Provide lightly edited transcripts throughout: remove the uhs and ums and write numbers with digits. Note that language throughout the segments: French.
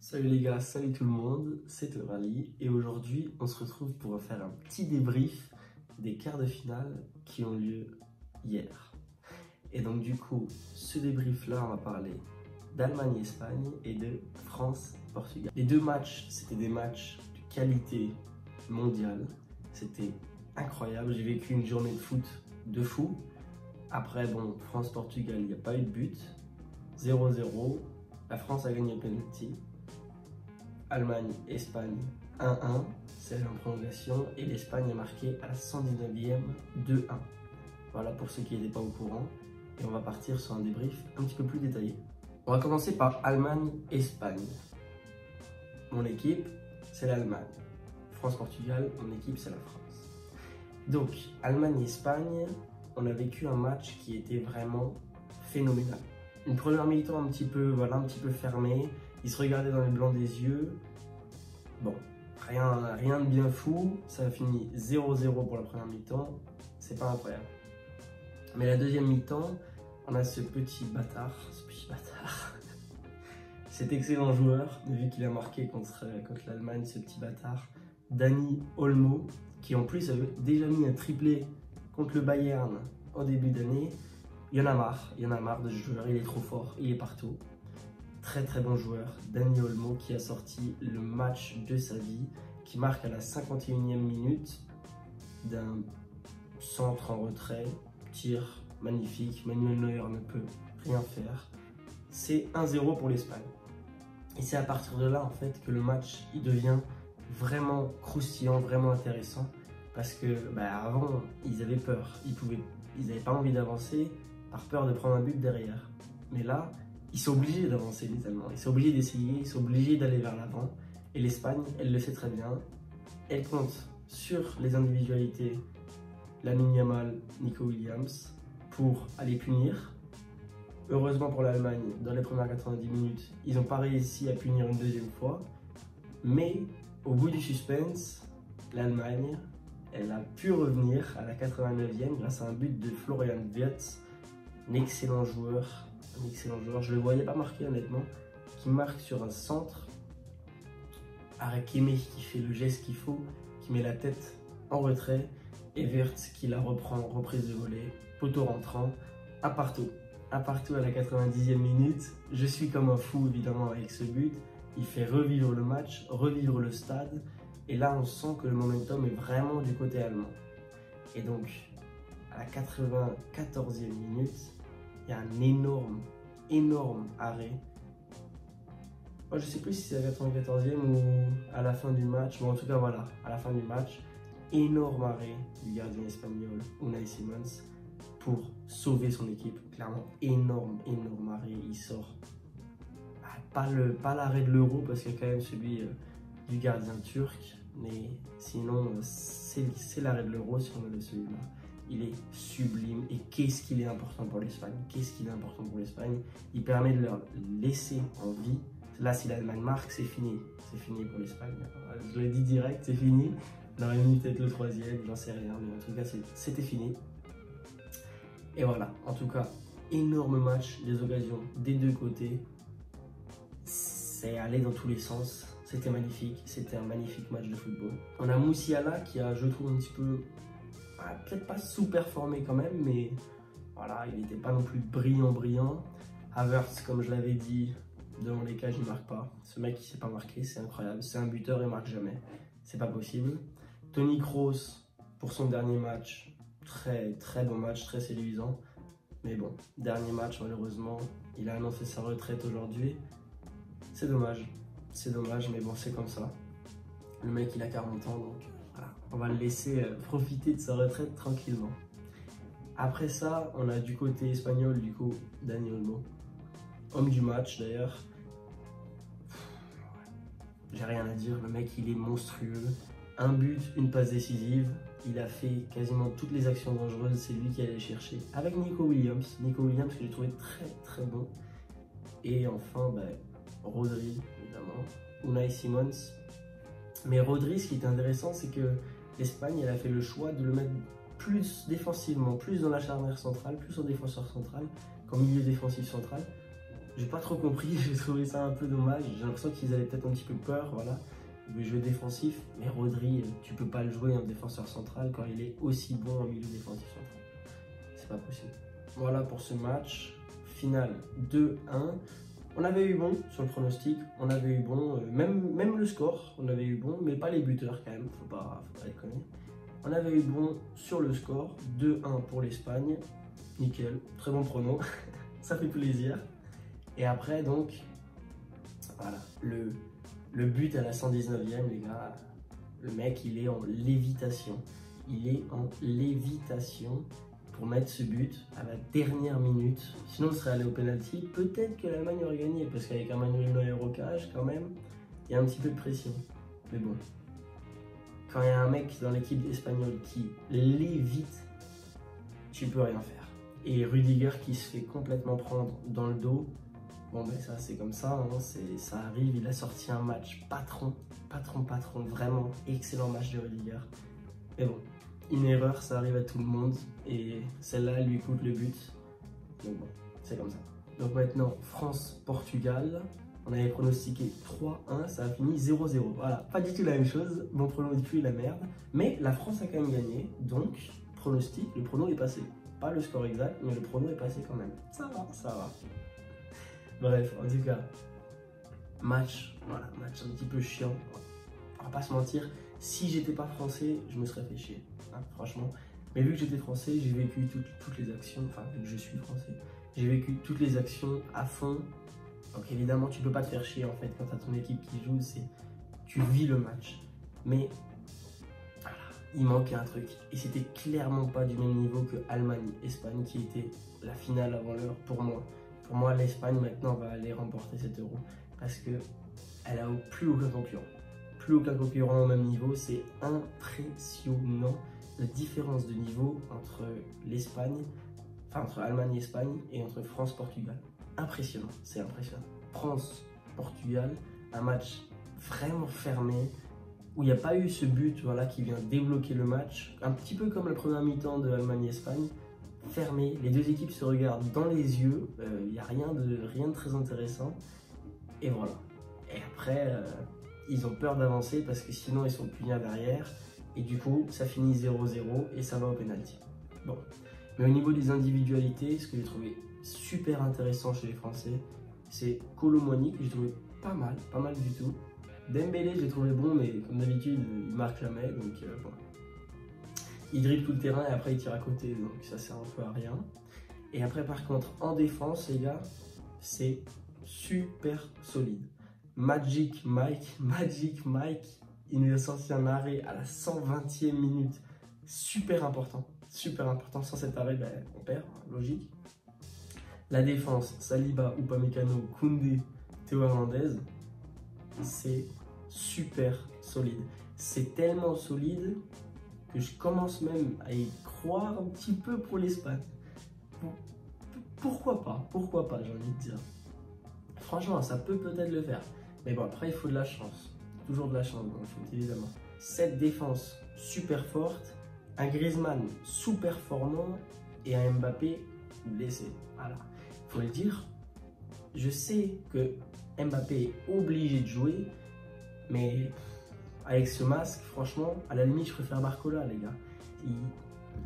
Salut les gars, salut tout le monde, c'est Eurali et aujourd'hui on se retrouve pour faire un petit débrief des quarts de finale qui ont lieu hier. Et donc du coup, ce débrief là on va parler d'Allemagne-Espagne et de France-Portugal. Les deux matchs, c'était des matchs de qualité mondiale, c'était incroyable, j'ai vécu une journée de foot de fou. Après bon, France-Portugal, il n'y a pas eu de but, 0-0, la France a gagné le penalty. Allemagne-Espagne 1-1, c'est en prolongation et l'Espagne a marqué à la 119e 2-1. Voilà pour ceux qui n'étaient pas au courant et on va partir sur un débrief un petit peu plus détaillé. On va commencer par Allemagne-Espagne. Mon équipe, c'est l'Allemagne. France-Portugal, mon équipe, c'est la France. Donc, Allemagne-Espagne, on a vécu un match qui était vraiment phénoménal. Une première mi-temps un petit peu fermée. Ils se regardaient dans les blancs des yeux. Bon, rien de bien fou. Ça a fini 0-0 pour la première mi-temps. C'est pas incroyable. Mais la deuxième mi-temps, on a ce petit bâtard. Cet excellent joueur, vu qu'il a marqué contre l'Allemagne, ce petit bâtard, Dani Olmo, qui en plus avait déjà mis un triplé contre le Bayern au début d'année. Il y en a marre de ce joueur, il est trop fort, il est partout. Très très bon joueur, Dani Olmo qui a sorti le match de sa vie, qui marque à la 51e minute d'un centre en retrait, tir magnifique, Manuel Neuer ne peut rien faire. C'est 1-0 pour l'Espagne. Et c'est à partir de là en fait que le match il devient vraiment croustillant, vraiment intéressant, parce que avant ils avaient peur, ils n'avaient pas envie d'avancer par peur de prendre un but derrière. Mais là, ils sont obligés d'avancer les Allemands, ils sont obligés d'essayer, ils sont obligés d'aller vers l'avant. Et l'Espagne, elle le sait très bien. Elle compte sur les individualités, Lamine Yamal, Nico Williams, pour aller punir. Heureusement pour l'Allemagne, dans les premières 90 minutes, ils n'ont pas réussi à punir une deuxième fois. Mais au bout du suspense, l'Allemagne, elle a pu revenir à la 89e grâce à un but de Florian Wirtz, un excellent joueur, je ne le voyais pas marquer honnêtement, qui marque sur un centre, Arakeme qui fait le geste qu'il faut, qui met la tête en retrait, et Wirtz qui la reprend, reprise de volée, poteau rentrant, à partout à la 90e minute. Je suis comme un fou évidemment avec ce but, il fait revivre le match, revivre le stade, et là on sent que le momentum est vraiment du côté allemand. Et donc, à la 94e minute, il y a un énorme arrêt. Moi, je ne sais plus si c'est à la 94e ou à la fin du match, mais en tout cas voilà, à la fin du match, énorme arrêt du gardien espagnol Unai Simons pour sauver son équipe. Clairement, énorme arrêt. Il sort pas l'arrêt de l'Euro parce qu'il y a quand même celui du gardien turc, mais sinon c'est l'arrêt de l'Euro si on veut celui-là. Il est sublime et qu'est-ce qu'il est important pour l'Espagne. Il permet de leur laisser en vie. Là, si l'Allemagne marque, c'est fini pour l'Espagne. Je le dis direct, c'est fini. On aurait mis peut-être le troisième, j'en sais rien, mais en tout cas, c'était fini. Et voilà, en tout cas, énorme match, des occasions des deux côtés. C'est allé dans tous les sens. C'était magnifique, c'était un magnifique match de football. On a Musiala qui a, je trouve, un petit peu, peut-être pas sous-performé quand même, mais voilà, il n'était pas non plus brillant. Havertz, comme je l'avais dit, devant les cages, il ne marque pas. Ce mec, il ne s'est pas marqué, c'est incroyable. C'est un buteur, il ne marque jamais. C'est pas possible. Toni Kroos, pour son dernier match, très bon match, très séduisant. Mais bon, dernier match, malheureusement, il a annoncé sa retraite aujourd'hui. C'est dommage, mais bon, c'est comme ça. Le mec, il a 40 ans, donc voilà, on va le laisser profiter de sa retraite tranquillement. Après ça, on a du côté espagnol, du coup, Dani Olmo. Homme du match, d'ailleurs. J'ai rien à dire, le mec, il est monstrueux. Un but, une passe décisive. Il a fait quasiment toutes les actions dangereuses, c'est lui qui allait chercher. Avec Nico Williams que j'ai trouvé très bon. Et enfin, Rodri, évidemment, Unai Simons. Mais Rodri, ce qui est intéressant, c'est que l'Espagne, elle a fait le choix de le mettre plus défensivement, plus dans la charnière centrale, plus en défenseur central, qu'en milieu défensif central. J'ai pas trop compris, j'ai trouvé ça un peu dommage. J'ai l'impression qu'ils avaient peut-être un petit peu peur, voilà. Il veut jouer défensif, mais Rodri, tu peux pas le jouer en défenseur central quand il est aussi bon en milieu défensif central. C'est pas possible. Voilà pour ce match. Finale 2-1. On avait eu bon sur le pronostic, on avait eu bon, même le score, on avait eu bon, mais pas les buteurs quand même, faut pas déconner. On avait eu bon sur le score, 2-1 pour l'Espagne, nickel, très bon prono, ça fait plaisir. Et après donc, voilà, le but à la 119e, les gars, le mec il est en lévitation. Il est en lévitation pour mettre ce but à la dernière minute. Sinon, on serait allé au penalty. Peut-être que l'Allemagne aurait gagné, parce qu'avec un Manuel Neuer au cage, quand même, il y a un petit peu de pression. Mais bon, quand il y a un mec dans l'équipe espagnole qui lévite, tu peux rien faire. Et Rudiger qui se fait complètement prendre dans le dos, bon ben ça c'est comme ça, hein, ça arrive, il a sorti un match patron, vraiment excellent match de Rudiger. Mais bon, une erreur, ça arrive à tout le monde et celle-là lui coûte le but. Donc bon, c'est comme ça. Donc maintenant, France-Portugal, on avait pronostiqué 3-1, ça a fini 0-0. Voilà, pas du tout la même chose, mon prono du cul est la merde. Mais la France a quand même gagné, donc pronostic, le prono est passé. Pas le score exact, mais le prono est passé quand même. Ça va, ça va. Bref, en tout cas, match, voilà, match un petit peu chiant. On va pas se mentir, si j'étais pas français, je me serais fait chier, hein, franchement. Mais vu que j'étais français, j'ai vécu toutes les actions, enfin vu que je suis français, j'ai vécu toutes les actions à fond. Donc évidemment, tu peux pas te faire chier en fait quand tu as ton équipe qui joue, tu vis le match. Mais voilà, il manquait un truc. Et c'était clairement pas du même niveau que Allemagne-Espagne qui était la finale avant l'heure pour moi. Pour moi, l'Espagne maintenant va aller remporter cet euro parce qu'elle a plus aucun concurrent. Plus aucun concurrent au même niveau, c'est impressionnant la différence de niveau entre l'Espagne, enfin entre Allemagne et Espagne et entre France-Portugal. Impressionnant, c'est impressionnant. France-Portugal, un match vraiment fermé où il n'y a pas eu ce but voilà, qui vient débloquer le match, un petit peu comme la première mi-temps de Allemagne et Espagne, fermé, les deux équipes se regardent dans les yeux, il n'y a rien de très intéressant et voilà. Et après, ils ont peur d'avancer parce que sinon ils sont punis derrière et du coup ça finit 0-0 et ça va au penalty. Bon, mais au niveau des individualités, ce que j'ai trouvé super intéressant chez les Français, c'est Kolo Muani que j'ai trouvé pas mal du tout. Dembélé j'ai trouvé bon, mais comme d'habitude il marque jamais, donc bon. Il dribble tout le terrain et après il tire à côté, donc ça sert un peu à rien. Et après par contre en défense les gars, c'est super solide. Magic Mike, il nous a sorti un arrêt à la 120e minute, super important. Sans cet arrêt, ben, on perd, logique. La défense, Saliba, Upamecano, Koundé, Théo Hernandez, c'est super solide. C'est tellement solide que je commence même à y croire un petit peu pour l'Espagne. Pourquoi pas, j'ai envie de dire. Franchement, ça peut peut-être le faire. Mais bon, après, il faut de la chance. Toujours de la chance dans le foot, évidemment. Cette défense super forte, un Griezmann sous performant et un Mbappé blessé. Voilà, faut le dire. Je sais que Mbappé est obligé de jouer, mais avec ce masque, franchement, à la limite, je préfère Barcola, les gars.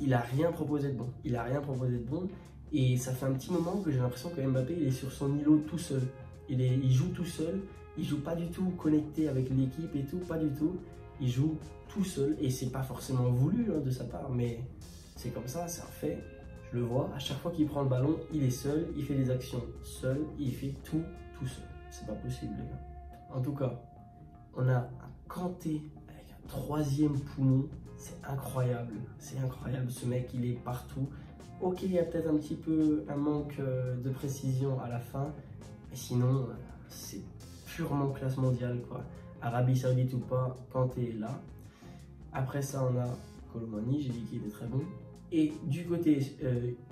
Il a rien proposé de bon. Et ça fait un petit moment que j'ai l'impression que Mbappé il est sur son îlot tout seul. Il joue tout seul. Il joue pas du tout connecté avec l'équipe et tout, pas du tout. Il joue tout seul et c'est pas forcément voulu hein, de sa part, mais c'est comme ça, c'est un fait. Je le vois, à chaque fois qu'il prend le ballon, il est seul, il fait des actions seul, il fait tout seul. C'est pas possible les gars. En tout cas, on a un Kanté avec un 3e poumon, c'est incroyable, ce mec il est partout. Ok, il y a peut-être un petit peu un manque de précision à la fin, mais sinon c'est purement classe mondiale quoi. Arabie Saoudite ou pas, Kanté est là. Après ça on a Kolo Muani, j'ai dit qu'il était très bon. Et du côté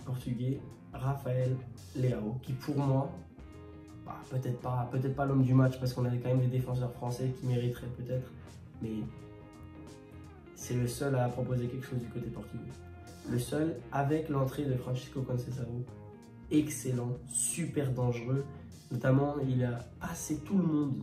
portugais, Rafael Leao, qui pour moi, bah, peut-être pas l'homme du match parce qu'on avait quand même des défenseurs français qui mériteraient peut-être, mais c'est le seul à proposer quelque chose du côté portugais. Le seul avec l'entrée de Francisco Conceição, excellent, super dangereux. Notamment, il a passé tout le monde.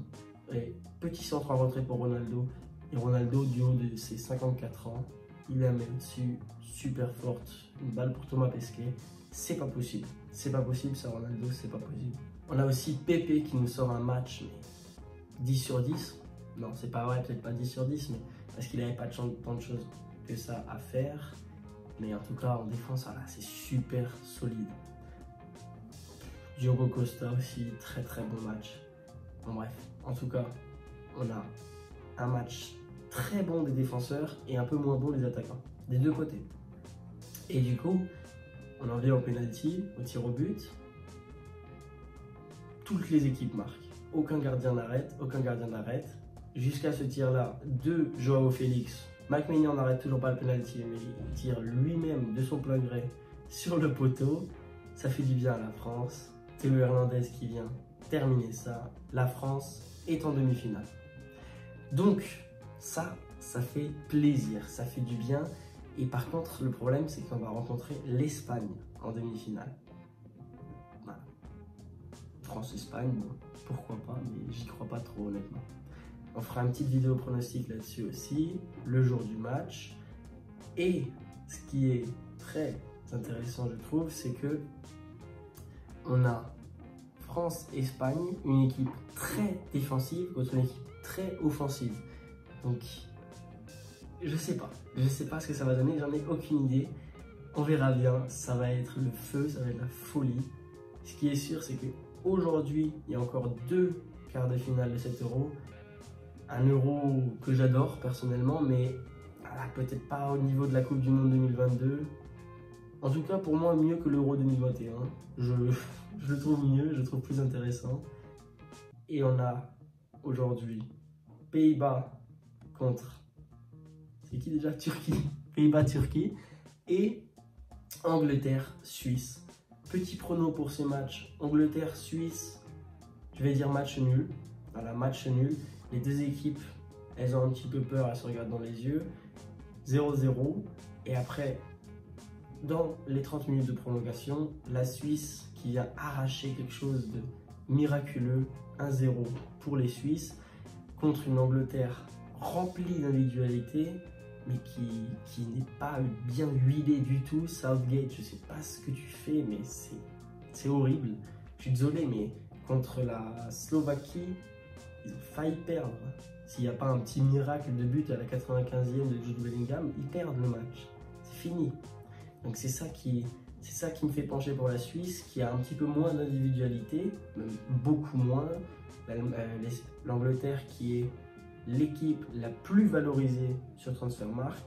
Et petit centre en retrait pour Ronaldo. Et Ronaldo, du haut de ses 54 ans, il la met dessus, super forte. Une balle pour Thomas Pesquet. C'est pas possible. C'est pas possible, ça, Ronaldo, c'est pas possible. On a aussi Pepe qui nous sort un match, mais 10 sur 10. Non, c'est pas vrai, peut-être pas 10 sur 10, mais parce qu'il n'avait pas tant de choses que ça à faire. Mais en tout cas, en défense, voilà, c'est super solide. Diogo Costa aussi, très très bon match. Bon bref, en tout cas, on a un match très bon des défenseurs et un peu moins bon des attaquants, des deux côtés. Et du coup, on en vient au penalty, au tir au but. Toutes les équipes marquent. Aucun gardien n'arrête, Jusqu'à ce tir-là de Joao Félix. McMaignan n'arrête toujours pas le penalty, mais il tire lui-même de son plein gré sur le poteau. Ça fait du bien à la France. Théo Hernandez qui vient terminer ça. La France est en demi-finale. Donc, ça fait plaisir, ça fait du bien. Et par contre, le problème, c'est qu'on va rencontrer l'Espagne en demi-finale. Voilà. France-Espagne, bon, pourquoi pas, mais j'y crois pas trop honnêtement. On fera une petite vidéo pronostic là-dessus aussi, le jour du match. Et ce qui est très intéressant, je trouve, c'est que on a France-Espagne, une équipe très défensive contre une équipe très offensive. Donc, je sais pas ce que ça va donner, j'en ai aucune idée. On verra bien, ça va être le feu, ça va être la folie. Ce qui est sûr, c'est qu'aujourd'hui, il y a encore 2 quarts de finale de cet Euro. Un Euro que j'adore personnellement, mais peut-être pas au niveau de la Coupe du Monde 2022. En tout cas, pour moi, mieux que l'Euro 2021. Je le trouve mieux, je le trouve plus intéressant. Et on a aujourd'hui Pays-Bas contre... C'est qui déjà? Turquie. Pays-Bas-Turquie. Et Angleterre-Suisse. Petit prono pour ces matchs. Angleterre-Suisse, je vais dire match nul. Voilà, match nul. Les deux équipes, elles ont un petit peu peur, elles se regardent dans les yeux. 0-0. Et après, dans les 30 minutes de prolongation, la Suisse qui vient arracher quelque chose de miraculeux. 1-0 pour les Suisses contre une Angleterre remplie d'individualité, mais qui n'est pas bien huilée du tout. Southgate, je sais pas ce que tu fais, mais c'est horrible. Je suis désolé, mais contre la Slovaquie, ils ont failli perdre. S'il n'y a pas un petit miracle de but à la 95e de Jude Bellingham, ils perdent le match. C'est fini. Donc c'est ça qui me fait pencher pour la Suisse, qui a un petit peu moins d'individualité, même beaucoup moins. L'Angleterre qui est l'équipe la plus valorisée sur Transfermarkt.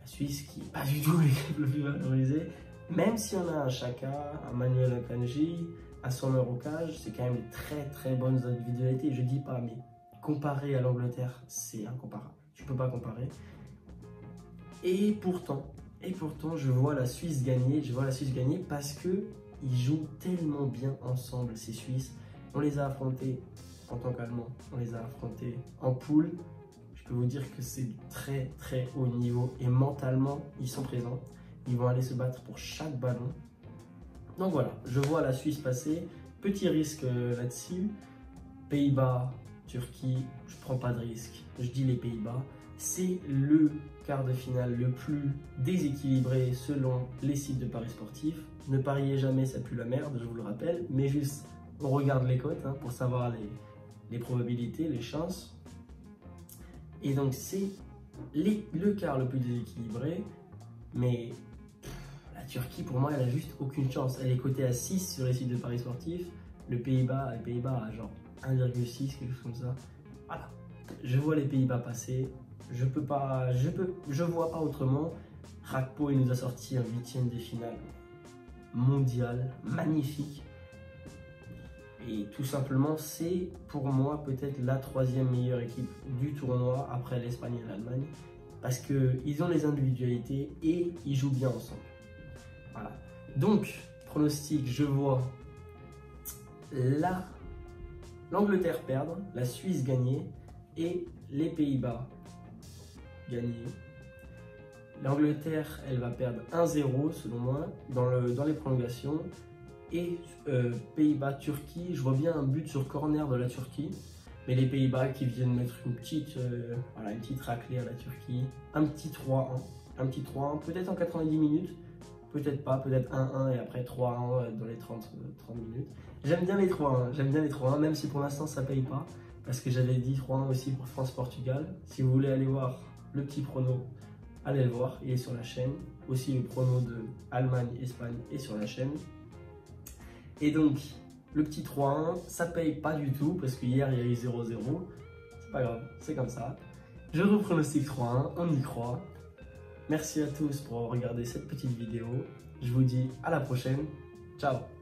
La Suisse qui n'est pas du tout l'équipe la plus valorisée. Même si on a un Xhaka, un Manuel Akanji, un Sommer au cage, c'est quand même de très très bonnes individualités. Je dis pas, mais comparé à l'Angleterre, c'est incomparable. Tu peux pas comparer. Et pourtant, je vois la Suisse gagner. Je vois la Suisse gagner parce que ils jouent tellement bien ensemble, ces Suisses. On les a affrontés en tant qu'Allemands, on les a affrontés en poule. Je peux vous dire que c'est du très très haut niveau et mentalement, ils sont présents. Ils vont aller se battre pour chaque ballon. Donc voilà, je vois la Suisse passer. Petit risque là-dessus. Pays-Bas, Turquie, je prends pas de risque. Je dis les Pays-Bas. C'est le quart de finale le plus déséquilibré selon les sites de paris sportifs. Ne pariez jamais, ça pue la merde, je vous le rappelle. Mais juste, on regarde les cotes pour savoir les probabilités, les chances. Et donc c'est le quart le plus déséquilibré. Mais la Turquie, pour moi, elle a juste aucune chance. Elle est cotée à 6 sur les sites de paris sportifs. Les Pays-Bas à genre 1,6, quelque chose comme ça. Voilà. Je vois les Pays-Bas passer. Je vois pas autrement. Rakpo, il nous a sorti un 8e de finale mondial, magnifique. Et tout simplement, c'est pour moi peut-être la 3e meilleure équipe du tournoi après l'Espagne et l'Allemagne. Parce qu'ils ont les individualités et ils jouent bien ensemble. Voilà. Donc, pronostic, je vois l'Angleterre perdre, la Suisse gagner et les Pays-Bas gagner. L'Angleterre, elle va perdre 1-0 selon moi dans les prolongations. et Pays-Bas-Turquie. Je vois bien un but sur corner de la Turquie. Mais les Pays-Bas qui viennent mettre une petite raclée à la Turquie. Un petit 3-1. Un petit 3-1, peut-être en 90 minutes. Peut-être pas, peut-être 1-1 et après 3-1 dans les 30 minutes. J'aime bien les 3-1, j'aime bien les 3-1, même si pour l'instant ça paye pas. Parce que j'avais dit 3-1 aussi pour France-Portugal. Si vous voulez aller voir le petit prono, allez le voir, il est sur la chaîne. Aussi le prono de Allemagne-Espagne est sur la chaîne. Et donc, le petit 3-1, ça paye pas du tout parce que hier il y a eu 0-0. C'est pas grave, c'est comme ça. Je repronostique 3-1, on y croit. Merci à tous pour avoir regardé cette petite vidéo. Je vous dis à la prochaine. Ciao!